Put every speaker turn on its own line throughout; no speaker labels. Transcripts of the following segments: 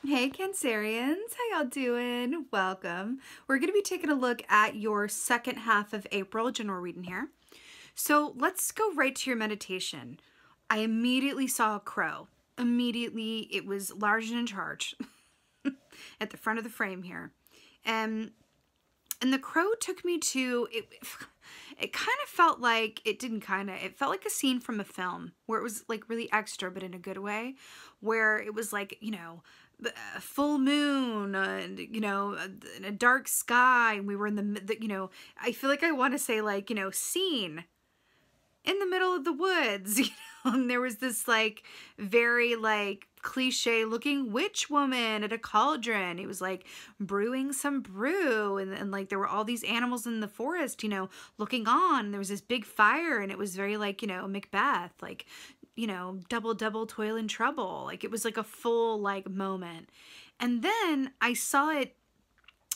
Hey Cancerians, how y'all doing? Welcome. We're going to be taking a look at your second half of April general reading here. So let's go right to your meditation. I immediately saw a crow. Immediately, it was large and in charge at the front of the frame here. And the crow took me to, it kind of felt like, it felt like a scene from a film where it was like really extra, but in a good way, where it was like, a full moon and, in a dark sky, and we were in I feel like I want to say like, scene in the middle of the woods, and there was this like very like cliche looking witch woman at a cauldron. It was like brewing some brew, and like there were all these animals in the forest, looking on, and there was this big fire, and it was very like, Macbeth, like, double toil and trouble. Like it was like a full like moment. And then I saw it,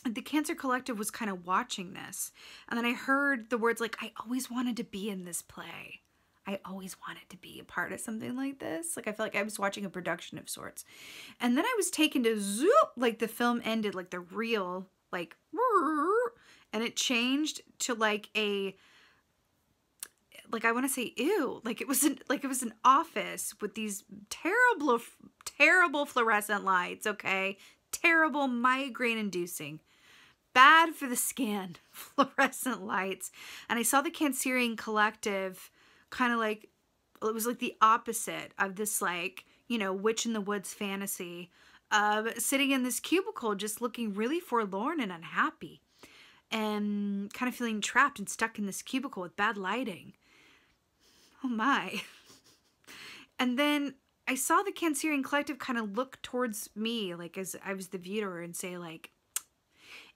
the Cancer Collective was kind of watching this, and then I heard the words like, I always wanted to be in this play. I always wanted to be a part of something like this. Like I felt like I was watching a production of sorts. And then I was taken to zoop, like the film ended, like the real, like, and it changed to like a, like I want to say ew, like it was an office with these terrible fluorescent lights, okay? Terrible, migraine inducing. Bad for the skin, fluorescent lights. And I saw the Cancerian Collective kind of like, it was like the opposite of this like, witch in the woods fantasy, sitting in this cubicle just looking really forlorn and unhappy and kind of feeling trapped and stuck in this cubicle with bad lighting. Oh my. And then I saw the Cancerian Collective kind of look towards me, like as I was the viewer, and say like,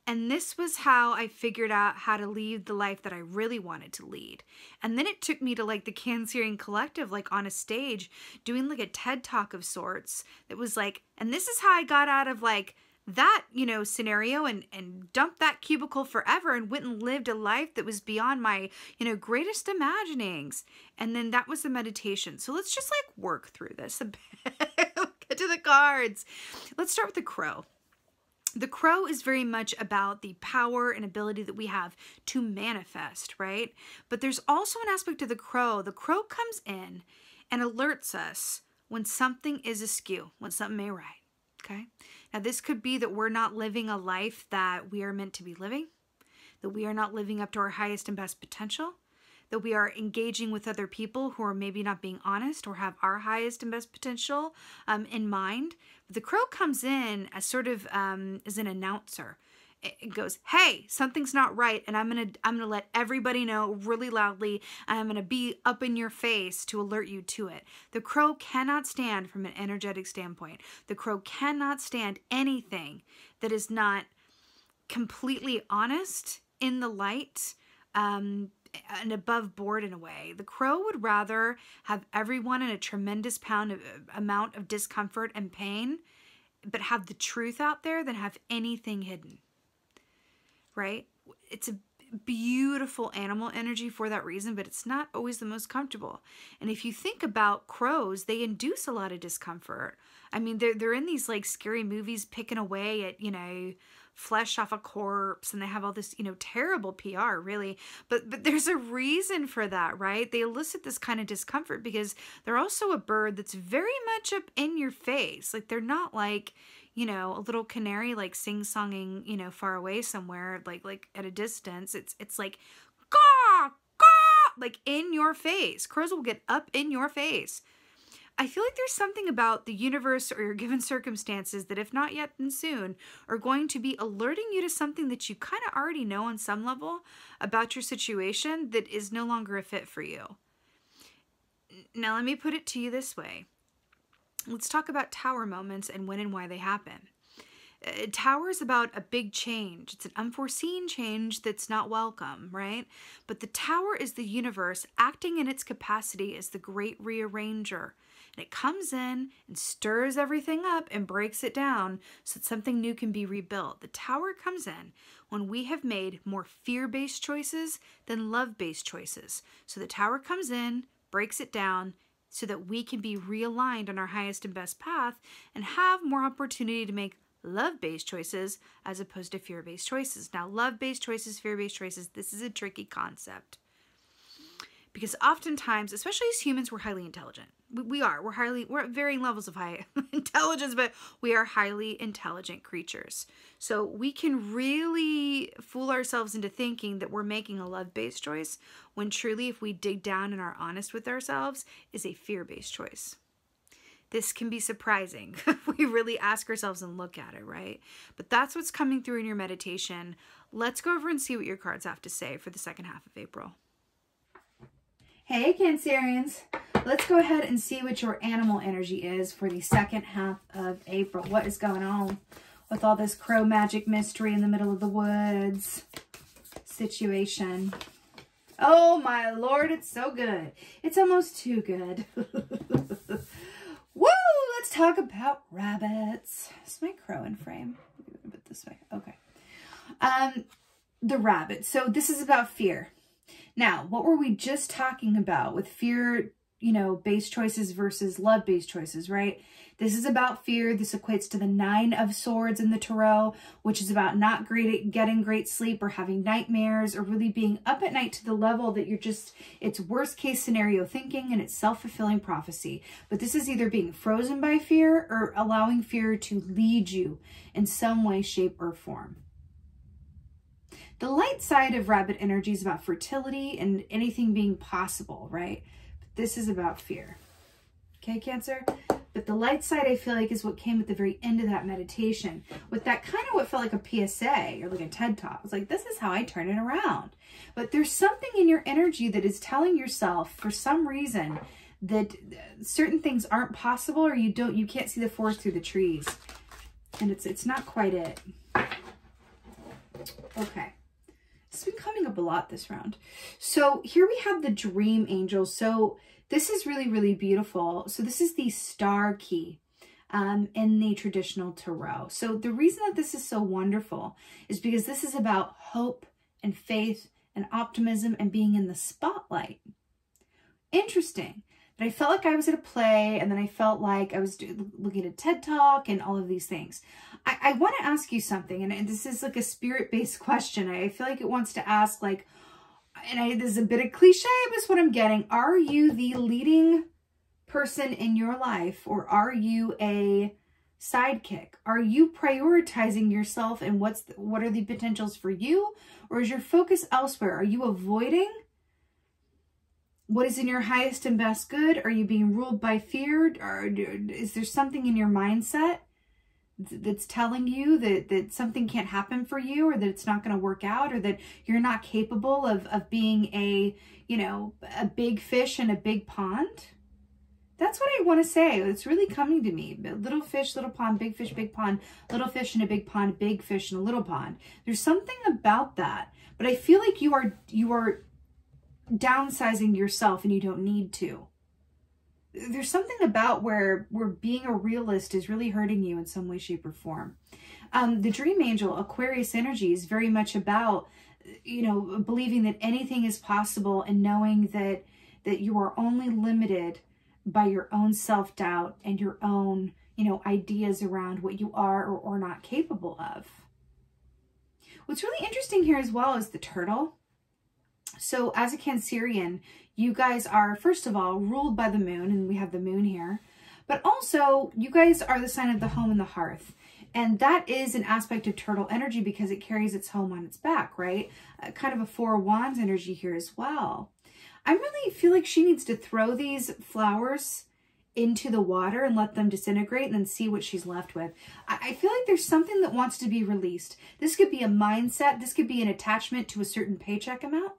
and this was how I figured out how to lead the life that I really wanted to lead. And then it took me to like the Cancerian Collective, like on a stage, doing like a TED Talk of sorts. That was like, and this is how I got out of like that, scenario and dumped that cubicle forever and went and lived a life that was beyond my, greatest imaginings. And then that was the meditation. So let's just like work through this a bit. Get to the cards. Let's start with the crow. The crow is very much about the power and ability that we have to manifest, right? But there's also an aspect of the crow. The crow comes in and alerts us when something is askew, when something ain't right, okay? Now, this could be that we're not living a life that we are meant to be living, that we are not living up to our highest and best potential, that we are engaging with other people who are maybe not being honest or have our highest and best potential in mind. But the crow comes in as sort of as an announcer. It goes, hey, something's not right, and I'm gonna let everybody know really loudly, and I'm gonna be up in your face to alert you to it. The crow cannot stand from an energetic standpoint. The crow cannot stand anything that is not completely honest in the light, and above board in a way. The crow would rather have everyone in a tremendous amount of discomfort and pain, but have the truth out there than have anything hidden, right? It's a beautiful animal energy for that reason, but it's not always the most comfortable. And if you think about crows, they induce a lot of discomfort. I mean, they're in these like scary movies picking away at, flesh off a corpse, and they have all this, terrible PR, really. But there's a reason for that, right? They elicit this kind of discomfort because they're also a bird that's very much up in your face. Like they're not like, a little canary like sing-songing, far away somewhere, like at a distance. It's like, caw, caw, like in your face. Crows will get up in your face. I feel like there's something about the universe or your given circumstances that, if not yet, then soon, are going to be alerting you to something that you kind of already know on some level about your situation that is no longer a fit for you. Now, let me put it to you this way. Let's talk about tower moments and when and why they happen. Tower is about a big change. It's an unforeseen change that's not welcome, right? But the tower is the universe acting in its capacity as the great rearranger. And it comes in and stirs everything up and breaks it down so that something new can be rebuilt. The tower comes in when we have made more fear-based choices than love-based choices. So the tower comes in, breaks it down, so that we can be realigned on our highest and best path and have more opportunity to make love-based choices as opposed to fear-based choices. Now, love-based choices, fear-based choices, this is a tricky concept. Because oftentimes, especially as humans, we're highly intelligent. We're at varying levels of high intelligence, but we are highly intelligent creatures. So we can really fool ourselves into thinking that we're making a love-based choice when truly, if we dig down and are honest with ourselves, is a fear-based choice. This can be surprising if we really ask ourselves and look at it, right? But that's what's coming through in your meditation. Let's go over and see what your cards have to say for the second half of April. Hey, Cancerians. Let's go ahead and see what your animal energy is for the second half of April. What is going on with all this crow magic mystery in the middle of the woods situation? Oh, my Lord, it's so good. It's almost too good. Woo! Let's talk about rabbits. Is my crow in frame? A bit this way. Okay. The rabbit. So this is about fear. Now, what were we just talking about with fear, based choices versus love-based choices, right? This is about fear. This equates to the 9 of Swords in the Tarot, which is about not getting great sleep or having nightmares or really being up at night to the level that it's worst case scenario thinking and it's self-fulfilling prophecy. But this is either being frozen by fear or allowing fear to lead you in some way, shape, or form. The light side of rabbit energy is about fertility and anything being possible, right? But this is about fear. Okay, Cancer? But the light side, I feel like, is what came at the very end of that meditation. With that kind of what felt like a PSA or like a TED Talk. It's like, this is how I turn it around. But there's something in your energy that is telling yourself, for some reason, that certain things aren't possible or you can't see the forest through the trees. And it's not quite it. Okay. It's been coming up a lot this round. So here we have the Dream Angel. So this is really, really beautiful. So this is the star key in the traditional tarot. So the reason that this is so wonderful is because this is about hope and faith and optimism and being in the spotlight. Interesting. But I felt like I was at a play, and then I felt like I was looking at a TED Talk and all of these things. I want to ask you something, and this is like a spirit-based question. I feel like it wants to ask, like, and this is a bit of cliche, but it's what I'm getting. Are you the leading person in your life, or are you a sidekick? Are you prioritizing yourself, and what are the potentials for you, or is your focus elsewhere? Are you avoiding what is in your highest and best good? Are you being ruled by fear? Or is there something in your mindset that's telling you that something can't happen for you, or that it's not going to work out, or that you're not capable of being a big fish in a big pond? That's what I want to say. It's really coming to me. Little fish, little pond, big fish, big pond, little fish in a big pond, big fish in a little pond. There's something about that. But I feel like you are downsizing yourself and you don't need to. There's something about where being a realist is really hurting you in some way, shape, or form. The Dream Angel, Aquarius energy, is very much about, believing that anything is possible and knowing that you are only limited by your own self-doubt and your own, ideas around what you are or not capable of. What's really interesting here as well is the turtle. So as a Cancerian, you guys are, first of all, ruled by the moon, and we have the moon here, but also you guys are the sign of the home and the hearth. And that is an aspect of turtle energy because it carries its home on its back, right? Kind of a Four of Wands energy here as well. I really feel like she needs to throw these flowers into the water and let them disintegrate and then see what she's left with. I feel like there's something that wants to be released. This could be a mindset. This could be an attachment to a certain paycheck amount,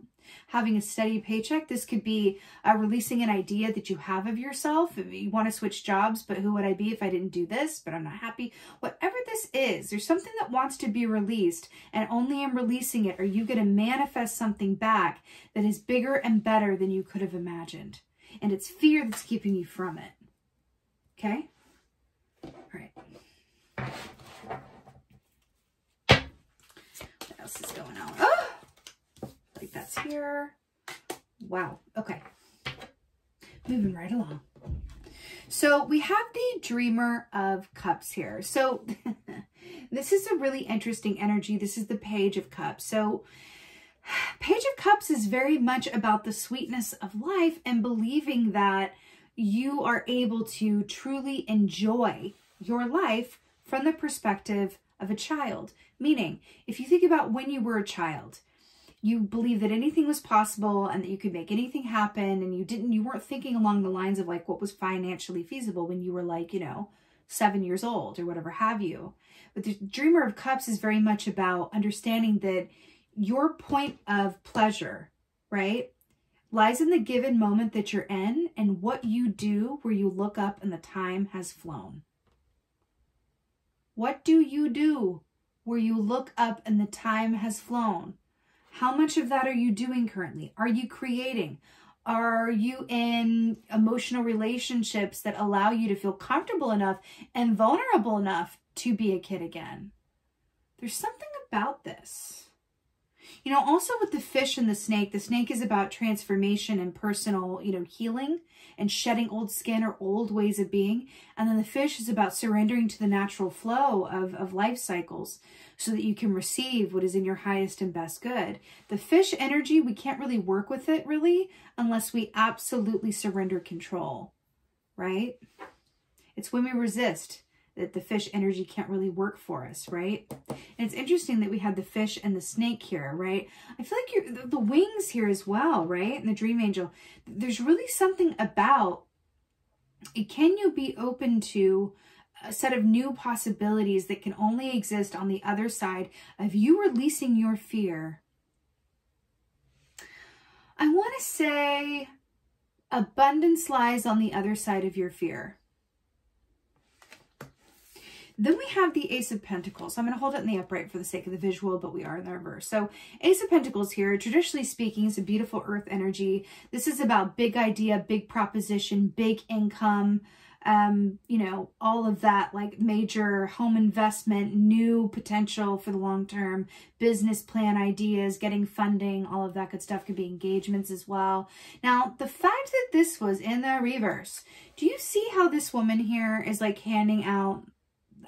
having a steady paycheck. This could be releasing an idea that you have of yourself. If you want to switch jobs, but who would I be if I didn't do this, but I'm not happy. Whatever this is, there's something that wants to be released, and only in releasing it are you going to manifest something back that is bigger and better than you could have imagined. And it's fear that's keeping you from it. Okay? All right. What else is going on? Oh! Like that's here. Wow. Okay. Moving right along. So we have the Dreamer of Cups here. So this is a really interesting energy. This is the Page of Cups. So Page of Cups is very much about the sweetness of life and believing that you are able to truly enjoy your life from the perspective of a child. Meaning, if you think about when you were a child, you believed that anything was possible and that you could make anything happen, and you weren't thinking along the lines of like what was financially feasible when you were like, 7 years old or whatever have you. But the Dreamer of Cups is very much about understanding that your point of pleasure, right, lies in the given moment that you're in and what you do where you look up and the time has flown. What do you do where you look up and the time has flown? How much of that are you doing currently? Are you creating? Are you in emotional relationships that allow you to feel comfortable enough and vulnerable enough to be a kid again? There's something about this. Also with the fish and the snake is about transformation and personal, healing and shedding old skin or old ways of being. And then the fish is about surrendering to the natural flow of life cycles so that you can receive what is in your highest and best good. The fish energy, we can't really work with it really unless we absolutely surrender control, right? It's when we resist that the fish energy can't really work for us, right? And it's interesting that we had the fish and the snake here, right? I feel like the wings here as well, right? And the dream angel. There's really something about, can you be open to a set of new possibilities that can only exist on the other side of you releasing your fear? I want to say abundance lies on the other side of your fear. Then we have the Ace of Pentacles. I'm going to hold it in the upright for the sake of the visual, but we are in the reverse. So Ace of Pentacles here, traditionally speaking, is a beautiful earth energy. This is about big idea, big proposition, big income, all of that, like major home investment, new potential for the long term, business plan ideas, getting funding, all of that good stuff. Could be engagements as well. Now, the fact that this was in the reverse, do you see how this woman here is like handing out,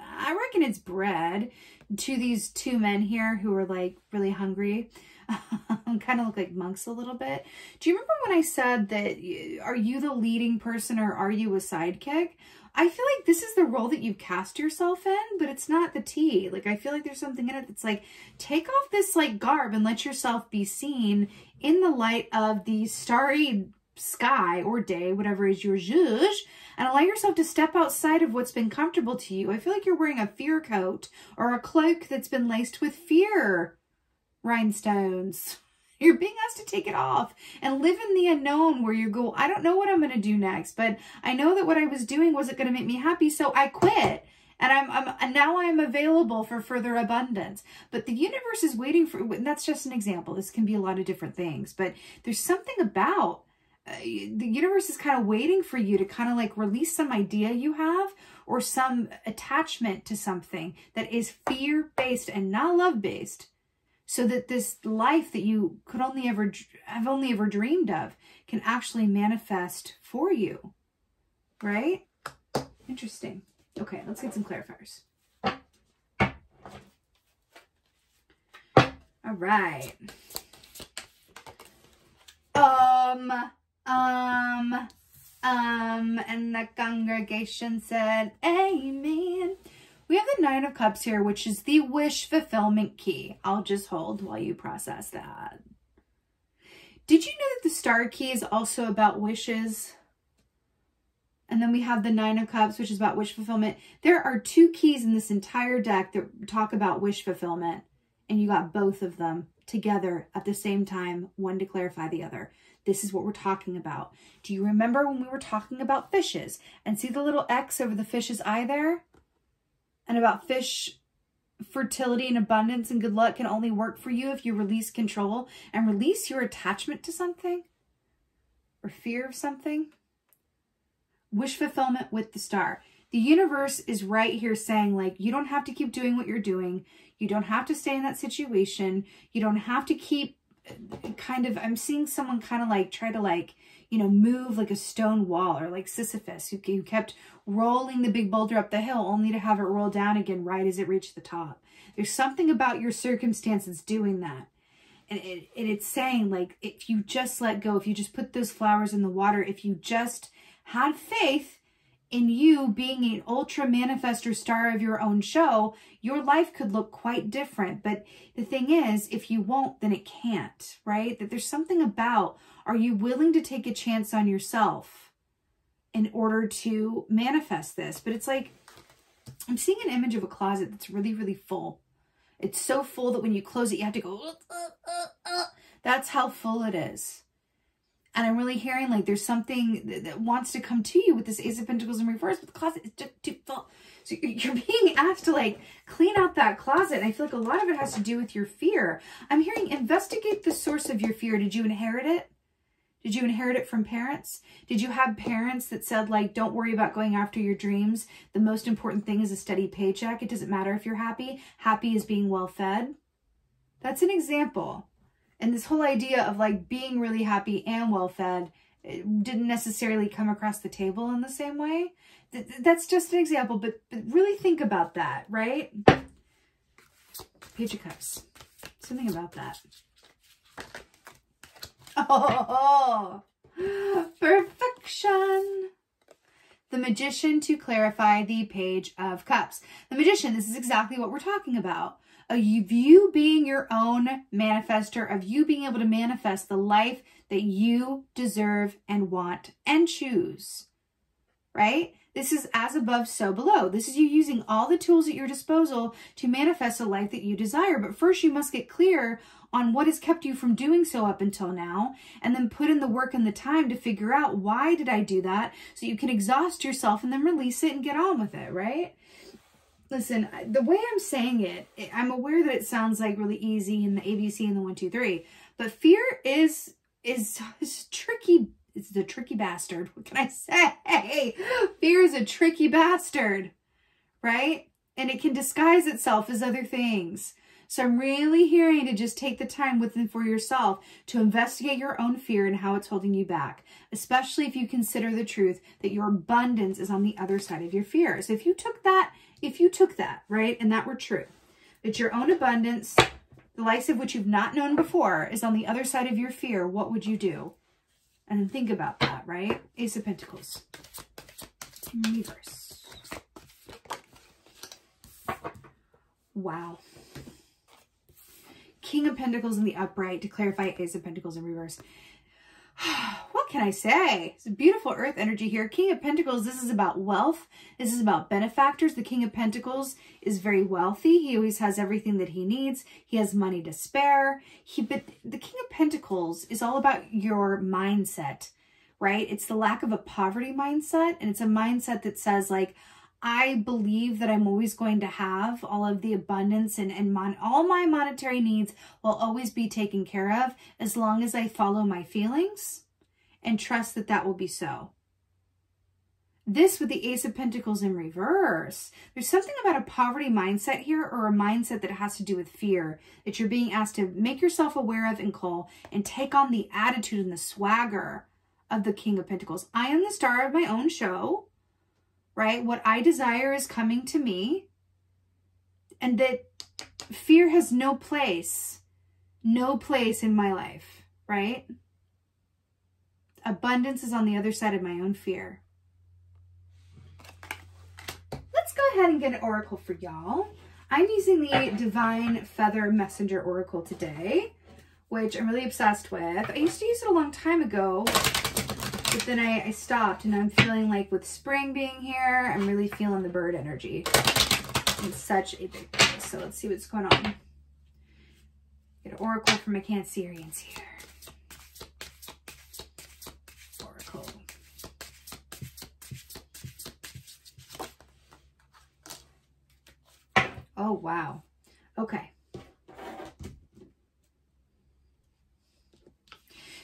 I reckon it's bread, to these two men here who are like really hungry? Kind of look like monks a little bit. Do you remember when I said that, are you the leading person or are you a sidekick? I feel like this is the role that you cast yourself in, but it's not the tea. Like, I feel like there's something in it that's like, take off this like garb and let yourself be seen in the light of the starry sky or day, whatever is your zhuzh, and allow yourself to step outside of what's been comfortable to you. I feel like you're wearing a fear coat or a cloak that's been laced with fear rhinestones. You're being asked to take it off and live in the unknown where you go, I don't know what I'm going to do next, but I know that what I was doing wasn't going to make me happy, so I quit. And now I'm available for further abundance. But the universe is waiting for, and that's just an example. This can be a lot of different things, but there's something about the universe is kind of waiting for you to kind of like release some idea you have or some attachment to something that is fear-based and not love-based, so that this life that you could only ever dreamed of can actually manifest for you, right? Interesting. Okay, let's get some clarifiers. All right. And the congregation said, amen. We have the Nine of Cups here, which is the wish fulfillment key. I'll just hold while you process that. Did you know that the Star key is also about wishes? And then we have the Nine of Cups, which is about wish fulfillment. There are two keys in this entire deck that talk about wish fulfillment. And you got both of them together at the same time, one to clarify the other. This is what we're talking about. Do you remember when we were talking about fishes? And see the little X over the fish's eye there? And about fish fertility and abundance and good luck can only work for you if you release control and release your attachment to something or fear of something. Wish fulfillment with the Star. The universe is right here saying, like, you don't have to keep doing what you're doing. You don't have to stay in that situation. You don't have to keep kind of, I'm seeing someone kind of like try to like, you know, move like a stone wall, or like Sisyphus, who kept rolling the big boulder up the hill only to have it roll down again right as it reached the top. There's something about your circumstances doing that. And it's saying, like, if you just let go, if you just put those flowers in the water, if you just had faith in you being an ultra manifestor star of your own show, your life could look quite different. But the thing is, if you won't, then it can't, right? That there's something about, are you willing to take a chance on yourself in order to manifest this? But it's like, I'm seeing an image of a closet that's really, really full. It's so full that when you close it, you have to go, That's how full it is. And I'm really hearing like there's something that wants to come to you with this Ace of Pentacles in reverse, but the closet is just too full. So you're being asked to like clean out that closet. And I feel like a lot of it has to do with your fear. I'm hearing investigate the source of your fear. Did you inherit it? Did you inherit it from parents? Did you have parents that said, like, don't worry about going after your dreams. The most important thing is a steady paycheck. It doesn't matter if you're happy. Happy is being well fed. That's an example. And this whole idea of like being really happy and well fed, it didn't necessarily come across the table in the same way. That's just an example, but really think about that, right? Page of Cups. Something about that. Oh, perfection. The Magician to clarify the Page of Cups. The Magician, this is exactly what we're talking about. Of you being your own manifester, of you being able to manifest the life that you deserve and want and choose, right? This is as above, so below. This is you using all the tools at your disposal to manifest a life that you desire. But first you must get clear on what has kept you from doing so up until now, and then put in the work and the time to figure out, why did I do that? So you can exhaust yourself and then release it and get on with it, right? Listen, the way I'm saying it, I'm aware that it sounds like really easy in the ABC and the 1, 2, 3, but fear is tricky. It's the tricky bastard. What can I say? Fear is a tricky bastard, right? And it can disguise itself as other things. So I'm really hearing to just take the time within for yourself to investigate your own fear and how it's holding you back, especially if you consider the truth that your abundance is on the other side of your fear. So if you took that, right, and that were true, that your own abundance, the likes of which you've not known before, is on the other side of your fear, what would you do? And then think about that, right? Ace of Pentacles in reverse. Wow. King of Pentacles in the upright to clarify Ace of Pentacles in reverse. What can I say? It's a beautiful earth energy here. King of Pentacles, this is about wealth. This is about benefactors. The King of Pentacles is very wealthy. He always has everything that he needs. He has money to spare. But the King of Pentacles is all about your mindset, right? It's the lack of a poverty mindset. And it's a mindset that says, like, I believe that I'm always going to have all of the abundance and all my monetary needs will always be taken care of as long as I follow my feelings and trust that that will be so. This with the Ace of Pentacles in reverse. There's something about a poverty mindset here, or a mindset that has to do with fear, that you're being asked to make yourself aware of and call and take on the attitude and the swagger of the King of Pentacles. I am the star of my own show. Right? What I desire is coming to me, and that fear has no place in my life, right? Abundance is on the other side of my own fear. Let's go ahead and get an oracle for y'all. I'm using the Divine Feather Messenger Oracle today, which I'm really obsessed with. I used to use it a long time ago, but then I stopped, and I'm feeling like with spring being here, I'm really feeling the bird energy. It's such a big deal. So let's see what's going on. Get an oracle for my Cancerians here. Oracle. Oh, wow. Okay.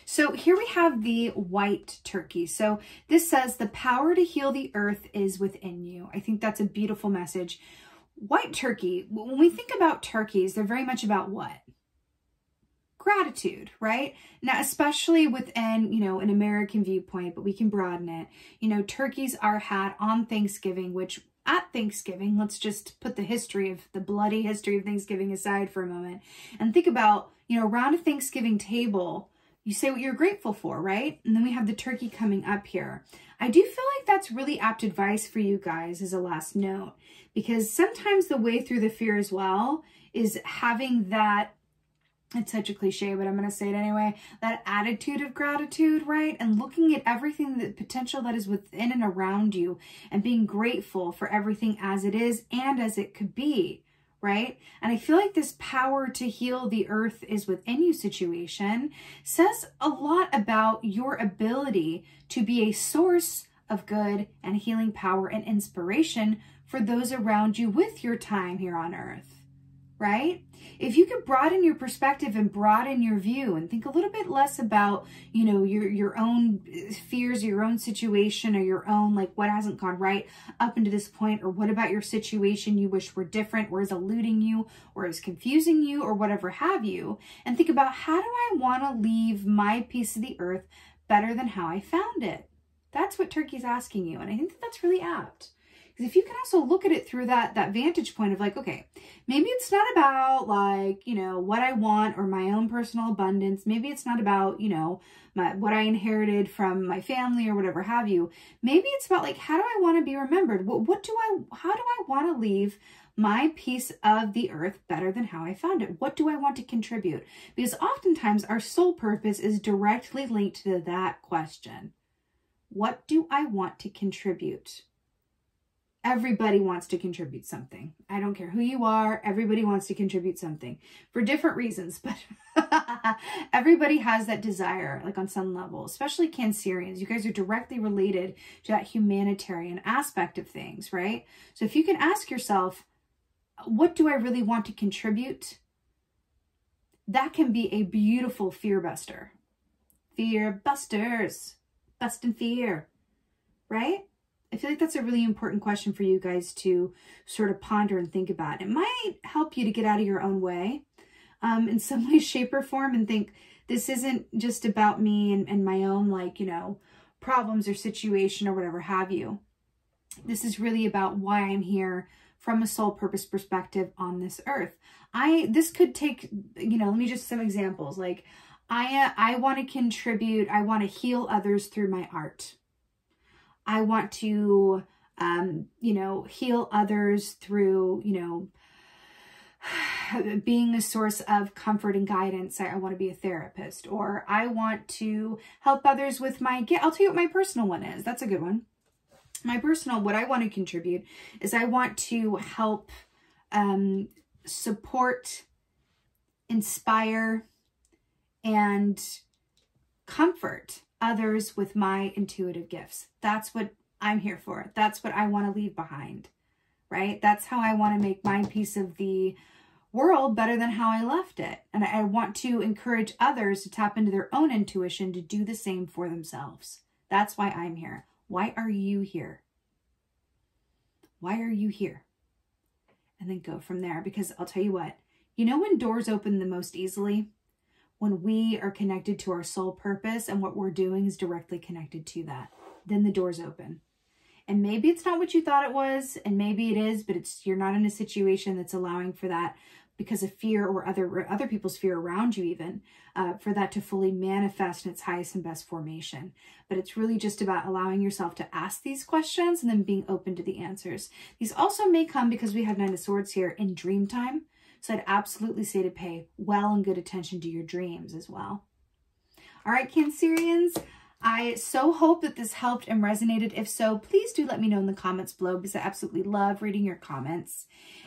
So here we have the white turkey. So this says the power to heal the earth is within you. I think that's a beautiful message. White turkey, when we think about turkeys, they're very much about what? gratitude, right? Now, especially within, you know, an American viewpoint, but we can broaden it. You know, turkeys are had on Thanksgiving, which at Thanksgiving, let's just put the bloody history of Thanksgiving aside for a moment and think about, you know, around a Thanksgiving table, you say what you're grateful for, right? And then we have the turkey coming up here. I do feel like that's really apt advice for you guys as a last note, because sometimes the way through the fear as well is having that, it's such a cliche, but I'm going to say it anyway, that attitude of gratitude, right? And looking at everything, the potential that is within and around you and being grateful for everything as it is and as it could be, right? And I feel like this power to heal the earth is within you situation says a lot about your ability to be a source of good and healing power and inspiration for those around you with your time here on earth. Right? If you could broaden your perspective and broaden your view and think a little bit less about, you know, your own fears, your own situation, or your own, like, what hasn't gone right up into this point, or what about your situation you wish were different, or is eluding you, or is confusing you, or whatever have you, and think about, how do I want to leave my piece of the earth better than how I found it? That's what Turkey's asking you, and I think that that's really apt. Because if you can also look at it through that vantage point of like, okay, maybe it's not about like, you know, what I want or my own personal abundance. Maybe it's not about, you know, what I inherited from my family or whatever have you. Maybe it's about like, how do I want to be remembered? How do I want to leave my piece of the earth better than how I found it? What do I want to contribute? Because oftentimes our soul purpose is directly linked to that question. What do I want to contribute? Everybody wants to contribute something. I don't care who you are. Everybody wants to contribute something for different reasons, but everybody has that desire, like on some level, especially Cancerians. You guys are directly related to that humanitarian aspect of things, right? So if you can ask yourself, what do I really want to contribute? That can be a beautiful fear buster. Fear busters, busting fear, right? I feel like that's a really important question for you guys to sort of ponder and think about. It might help you to get out of your own way in some way, shape, or form and think, this isn't just about me and my own, like, you know, problems or situation or whatever have you. This is really about why I'm here from a soul purpose perspective on this earth. This could take, you know, let me just some examples. Like, I want to contribute. I want to heal others through my art. I want to, you know, heal others through, you know, being a source of comfort and guidance. I want to be a therapist, or I want to help others with my gift. I'll tell you what my personal one is. That's a good one. My personal, what I want to contribute is I want to help support, inspire, and comfort others with my intuitive gifts. That's what I'm here for. That's what I want to leave behind, right? That's how I want to make my piece of the world better than how I left it. And I want to encourage others to tap into their own intuition to do the same for themselves. That's why I'm here. Why are you here? Why are you here? And then go from there, because I'll tell you what, you know when doors open the most easily? When we are connected to our soul purpose and what we're doing is directly connected to that, then the doors open. And maybe it's not what you thought it was, and maybe it is, but you're not in a situation that's allowing for that because of fear or other people's fear around you even, for that to fully manifest in its highest and best formation. But it's really just about allowing yourself to ask these questions and then being open to the answers. These also may come, because we have Nine of Swords here, in dream time. So I'd absolutely say to pay well and good attention to your dreams as well. All right, Cancerians, I so hope that this helped and resonated. If so, please do let me know in the comments below, because I absolutely love reading your comments.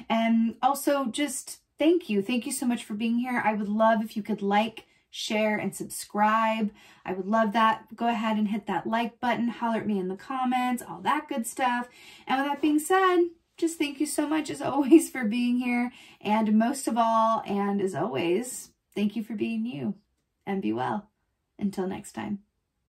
And also just thank you. Thank you so much for being here. I would love if you could like, share, and subscribe. I would love that. Go ahead and hit that like button, holler at me in the comments, all that good stuff. And with that being said, just thank you so much as always for being here. And most of all, and as always, thank you for being you. And be well. Until next time.